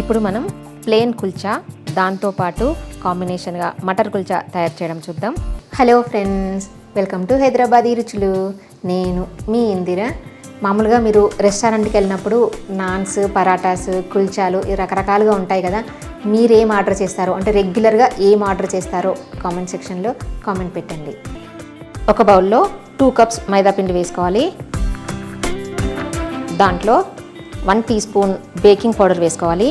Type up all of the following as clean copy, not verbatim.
ఇప్పుడు మనం ప్లేన్ కుల్చా దాంతోపాటు కాంబినేషన్గా మటర్ కుల్చా తయారు చేయడం చూద్దాం. Hello friends, welcome to Hyderabadi రుచులు. నేను మీ ఇందిర. మామూలుగా మీరు రెస్టారెంట్కి వెళ్ళినప్పుడు నాన్స్, పరాటాస్, కుల్చాలు రకరకాలుగా ఉంటాయి కదా. మీరేం ఆర్డర్ చేస్తారో, అంటే రెగ్యులర్గా ఏం ఆర్డర్ చేస్తారో కామెంట్ సెక్షన్లో కామెంట్ పెట్టండి. ఒక బౌల్లో 2 కప్స్ మైదా పిండి వేసుకోవాలి. దాంట్లో 1 టీ స్పూన్ బేకింగ్ పౌడర్ వేసుకోవాలి.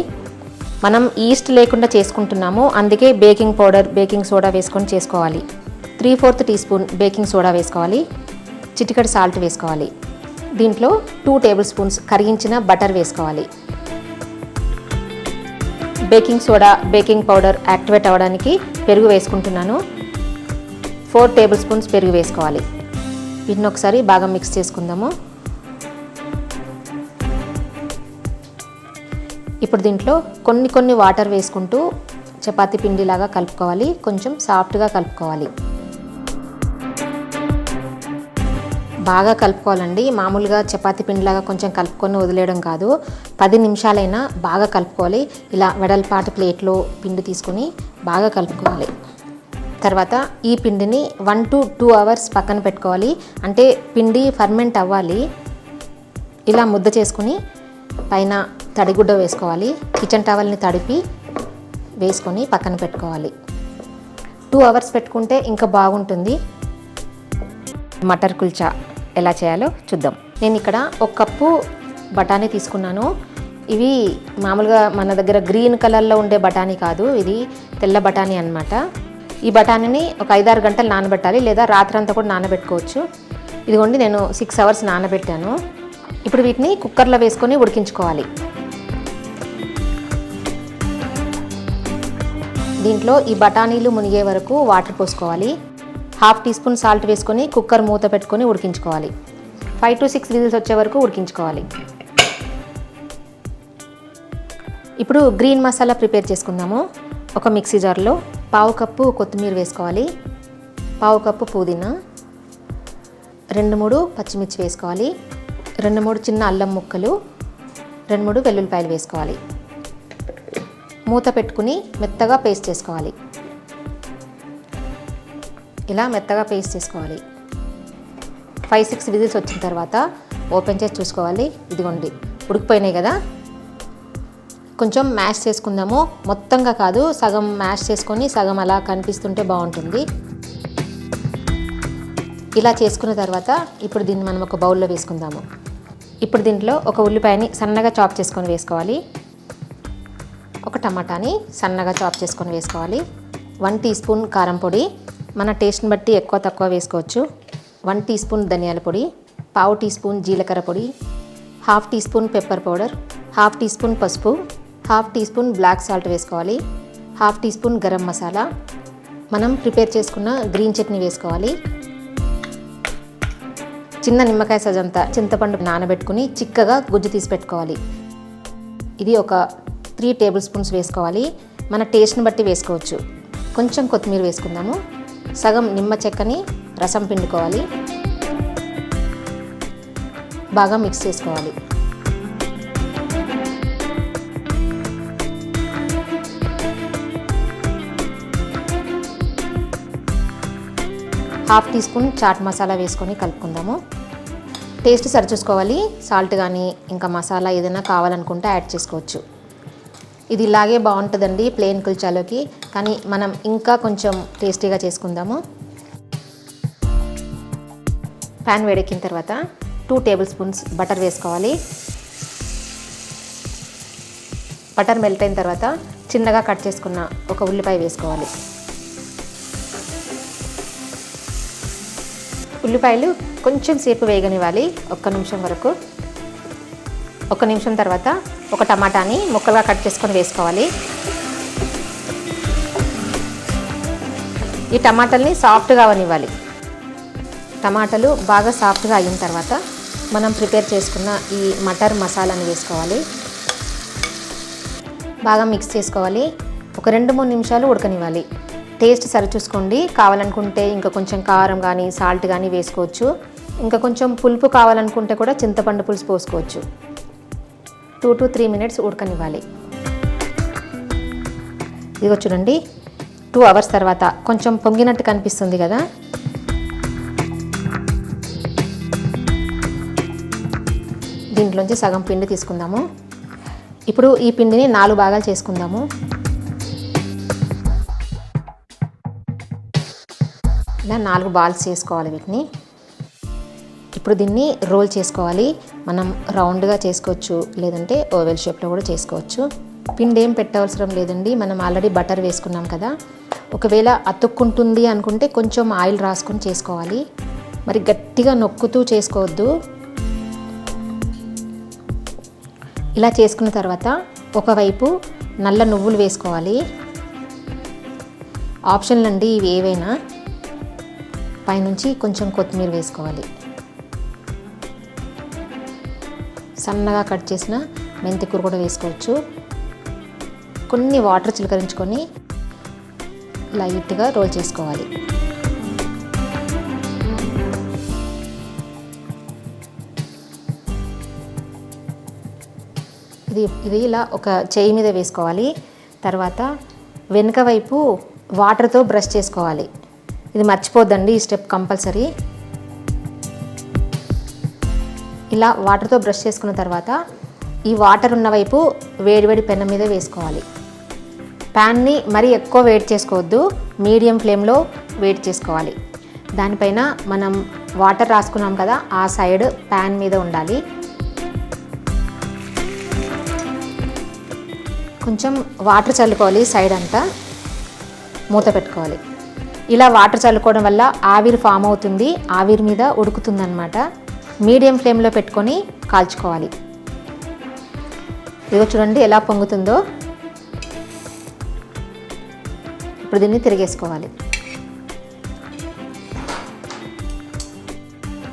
మనం ఈస్ట్ లేకుండా చేసుకుంటున్నాము, అందుకే బేకింగ్ పౌడర్, బేకింగ్ సోడా వేసుకొని చేసుకోవాలి. 3/4 టీ స్పూన్ బేకింగ్ సోడా వేసుకోవాలి. చిటికెడు సాల్ట్ వేసుకోవాలి. దీంట్లో 2 టేబుల్ స్పూన్స్ కరిగించిన బటర్ వేసుకోవాలి. Baking soda, baking powder activate అవ్వడానికి పెరుగు వేసుకుంటున్నాను. 4 టేబుల్ స్పూన్స్ పెరుగు వేసుకోవాలి. వీటిని ఒకసారి బాగా మిక్స్ చేసుకుందాము. ఇప్పుడు దీంట్లో కొన్ని వాటర్ వేసుకుంటూ చపాతీ పిండిలాగా కలుపుకోవాలి. కొంచెం సాఫ్ట్గా కలుపుకోవాలి. బాగా కలుపుకోవాలండి. మామూలుగా చపాతీ పిండిలాగా కొంచెం కలుపుకొని వదిలేయడం కాదు. 10 నిమిషాలైనా బాగా కలుపుకోవాలి. ఇలా వెడల్పాటి ప్లేట్లో పిండి తీసుకొని బాగా కలుపుకోవాలి. తర్వాత ఈ పిండిని 1 to 2 అవర్స్ పక్కన పెట్టుకోవాలి. అంటే పిండి ఫర్మెంట్ అవ్వాలి. ఇలా ముద్ద చేసుకుని పైన తడిగుడ్డ వేసుకోవాలి. కిచెన్ టవల్ని తడిపి వేసుకొని పక్కన పెట్టుకోవాలి. 2 అవర్స్ పెట్టుకుంటే ఇంకా బాగుంటుంది. మటర్ కుల్చా ఎలా చేయాలో చూద్దాం. నేను ఇక్కడ 1 కప్పు బఠానీ తీసుకున్నాను. ఇవి మామూలుగా మన దగ్గర గ్రీన్ కలర్లో ఉండే బఠానీ కాదు, ఇది తెల్ల బఠానీ అన్నమాట. ఈ బఠానీని ఒక 5-6 గంటలు నానబెట్టాలి, లేదా రాత్రంతా కూడా నానబెట్టుకోవచ్చు. ఇదిగోండి, నేను 6 అవర్స్ నానబెట్టాను. ఇప్పుడు వీటిని కుక్కర్లో వేసుకొని ఉడికించుకోవాలి. దీంట్లో ఈ బఠానీలు మునిగే వరకు వాటర్ పోసుకోవాలి. 1/2 టీ స్పూన్ సాల్ట్ వేసుకొని కుక్కర్ మూత పెట్టుకొని ఉడికించుకోవాలి. 5 to 6 విజిల్స్ వచ్చే వరకు ఉడికించుకోవాలి. ఇప్పుడు గ్రీన్ మసాలా ప్రిపేర్ చేసుకుందాము. ఒక మిక్సీ జార్లో 1/2 కప్పు కొత్తిమీర వేసుకోవాలి. 1/2 కప్పు పుదీనా, 2-3 పచ్చిమిర్చి వేసుకోవాలి. 2-3 చిన్న అల్లం ముక్కలు, 2-3 వెల్లుల్లిపాయలు వేసుకోవాలి. మూత పెట్టుకుని మెత్తగా పేస్ట్ చేసుకోవాలి. ఇలా మెత్తగా పేస్ట్ చేసుకోవాలి. 5-6 విజిల్స్ వచ్చిన తర్వాత ఓపెన్ చేసి చూసుకోవాలి. ఇదిగోండి, ఉడికిపోయినాయి కదా. కొంచెం మ్యాష్ చేసుకుందాము. మొత్తంగా కాదు, సగం మ్యాష్ చేసుకొని సగం అలా కనిపిస్తుంటే బాగుంటుంది. ఇలా చేసుకున్న తర్వాత ఇప్పుడు దీన్ని మనం ఒక బౌల్లో వేసుకుందాము. ఇప్పుడు దీంట్లో ఒక ఉల్లిపాయని సన్నగా చాప్ చేసుకొని వేసుకోవాలి. ఒక టమాటాని సన్నగా చాప్ చేసుకొని వేసుకోవాలి. 1 టీ స్పూన్ కారం పొడి, మన టేస్ట్ని బట్టి ఎక్కువ తక్కువ వేసుకోవచ్చు. 1 టీ స్పూన్ ధనియాల పొడి, 1/2 టీ స్పూన్ జీలకర్ర పొడి, 1/2 teaspoon pepper powder, 1/2 teaspoon పసుపు, 1/2 టీ స్పూన్ బ్లాక్ సాల్ట్ వేసుకోవాలి. 1/2 టీ స్పూన్ గరం మసాలా, మనం ప్రిపేర్ చేసుకున్న గ్రీన్ చట్నీ వేసుకోవాలి. చిన్న నిమ్మకాయ సజంతా చింతపండు నానబెట్టుకుని చిక్కగా గుజ్జు తీసి పెట్టుకోవాలి. ఇది ఒక 3 టేబుల్ స్పూన్స్ వేసుకోవాలి. మన టేస్ట్ని బట్టి వేసుకోవచ్చు. కొంచెం కొత్తిమీర వేసుకుందాము. సగం నిమ్మ చెక్కని రసం పిండుకోవాలి. బాగా మిక్స్ చేసుకోవాలి. Half teaspoon chaat masala వేసుకొని కలుపుకుందాము. టేస్ట్ సరిచూసుకోవాలి. సాల్ట్ కానీ ఇంకా మసాలా ఏదైనా కావాలనుకుంటే యాడ్ చేసుకోవచ్చు. ఇది ఇలాగే బాగుంటుందండి ప్లెయిన్ కుల్చాలోకి, కానీ మనం ఇంకా కొంచెం టేస్టీగా చేసుకుందాము. ప్యాన్ వేడెక్కిన తర్వాత 2 టేబుల్ స్పూన్స్ బటర్ వేసుకోవాలి. బటర్ మెల్ట్ అయిన తర్వాత చిన్నగా కట్ చేసుకున్న ఒక ఉల్లిపాయ వేసుకోవాలి. ఉల్లిపాయలు కొంచెం సేపు వేగనివ్వాలి, 1 నిమిషం వరకు. 1 నిమిషం తర్వాత ఒక టమాటాని ముక్కలుగా కట్ చేసుకొని వేసుకోవాలి. ఈ టమాటాలని సాఫ్ట్గా అవనివ్వాలి. టమాటాలు బాగా సాఫ్ట్గా అయిన తర్వాత మనం ప్రిపేర్ చేసుకున్న ఈ మటర్ మసాలాని వేసుకోవాలి. బాగా మిక్స్ చేసుకోవాలి. ఒక 2-3 నిమిషాలు ఉడకనివ్వాలి. టేస్ట్ సరిచూసుకోండి. కావాలనుకుంటే ఇంకా కొంచెం కారం కానీ సాల్ట్ కానీ వేసుకోవచ్చు. ఇంకా కొంచెం పులుపు కావాలనుకుంటే కూడా చింతపండు పులుసు పోసుకోవచ్చు. 2 to 3 మినిట్స్ ఉడకనివ్వాలి. ఇదిగో చూడండి 2 అవర్స్ తర్వాత కొంచెం పొంగినట్టు కనిపిస్తుంది కదా. దీంట్లోంచి సగం పిండి తీసుకుందాము. ఇప్పుడు ఈ పిండిని 4 భాగాలు చేసుకుందాము. ఇలా 4 బాల్స్ చేసుకోవాలి వీటిని. ఇప్పుడు దీన్ని రోల్ చేసుకోవాలి. మనం రౌండ్గా చేసుకోవచ్చు, లేదంటే ఓవెల్ షేప్లో కూడా చేసుకోవచ్చు. పిండి ఏం పెట్టవసరం లేదండి, మనం ఆల్రెడీ బటర్ వేసుకున్నాం కదా. ఒకవేళ అతుక్కుంటుంది అనుకుంటే కొంచెం ఆయిల్ రాసుకొని చేసుకోవాలి. మరి గట్టిగా నొక్కుతూ చేసుకోవద్దు. ఇలా చేసుకున్న తర్వాత ఒకవైపు నల్ల నువ్వులు వేసుకోవాలి. ఆప్షన్లు అండి ఇవి ఏవైనా. పైనుంచి కొంచెం కొత్తిమీర వేసుకోవాలి. సన్నగా కట్ చేసిన మెంతికూర కూడా వేసుకోవచ్చు. కొన్ని వాటర్ చిలకరించుకొని లైట్గా రోల్ చేసుకోవాలి. ఇది ఇలా ఒక చేయి మీద వేసుకోవాలి. తర్వాత వెనుక వైపు వాటర్తో బ్రష్ చేసుకోవాలి. ఇది మర్చిపోద్దండి, ఈ స్టెప్ కంపల్సరీ. ఇలా వాటర్తో బ్రష్ చేసుకున్న తర్వాత ఈ వాటర్ ఉన్న వైపు వేడివేడి పెనం మీద వేసుకోవాలి. ప్యాన్ని మరీ ఎక్కువ వేడి చేసుకోవద్దు, మీడియం ఫ్లేమ్లో వేడి చేసుకోవాలి. దానిపైన మనం వాటర్ రాసుకున్నాం కదా, ఆ సైడ్ ప్యాన్ మీద ఉండాలి. కొంచెం వాటర్ చల్లుకోవాలి సైడ్ అంతా, మూత పెట్టుకోవాలి. ఇలా వాటర్ చల్లుకోవడం వల్ల ఆవిరి ఫామ్ అవుతుంది, ఆవిరి మీద ఉడుకుతుందన్నమాట. మీడియం ఫ్లేమ్లో పెట్టుకొని కాల్చుకోవాలి. ఇదిగో చూడండి ఎలా పొంగుతుందో. ఇప్పుడు దీన్ని తిరిగేసుకోవాలి.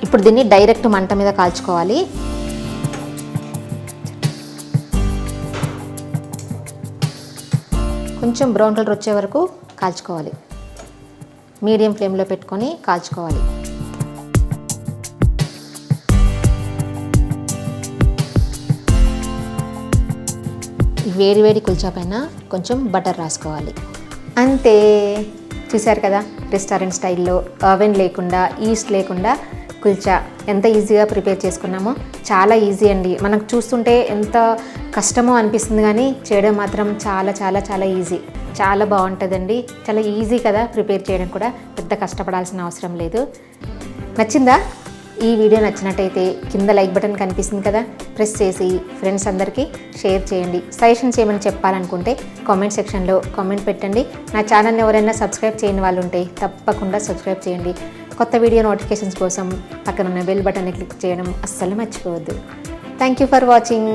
ఇప్పుడు దీన్ని డైరెక్ట్ మంట మీద కాల్చుకోవాలి. కొంచెం బ్రౌన్ కలర్ వచ్చే వరకు కాల్చుకోవాలి. మీడియం ఫ్లేమ్లో పెట్టుకొని కాల్చుకోవాలి. వేడి వేడి కుల్చా పైన కొంచెం బటర్ రాసుకోవాలి. అంతే, చూశారు కదా రెస్టారెంట్ స్టైల్లో ఓవెన్ లేకుండా, ఈస్ట్ లేకుండా కుల్చా ఎంత ఈజీగా ప్రిపేర్ చేసుకున్నామో. చాలా ఈజీ అండి, మనకు చూస్తుంటే ఎంత కష్టమో అనిపిస్తుంది కానీ చేయడం మాత్రం చాలా చాలా చాలా ఈజీ. చాలా బాగుంటుందండి, చాలా ఈజీ కదా ప్రిపేర్ చేయడం కూడా, పెద్ద కష్టపడాల్సిన అవసరం లేదు. నచ్చిందా? ఈ వీడియో నచ్చినట్టయితే కింద లైక్ బటన్ కనిపిస్తుంది కదా, ప్రెస్ చేసి ఫ్రెండ్స్ అందరికీ షేర్ చేయండి. సజెషన్స్ ఏమైనా చెప్పాలనుకుంటే కామెంట్ సెక్షన్లో కామెంట్ పెట్టండి. నా ఛానల్ని ఎవరైనా సబ్స్క్రైబ్ చేయని వాళ్ళు ఉంటే తప్పకుండా సబ్స్క్రైబ్ చేయండి. కొత్త వీడియో నోటిఫికేషన్స్ కోసం పక్కనున్న బెల్ బటన్ని క్లిక్ చేయడం అస్సలు మర్చిపోవద్దు. Thank you for watching.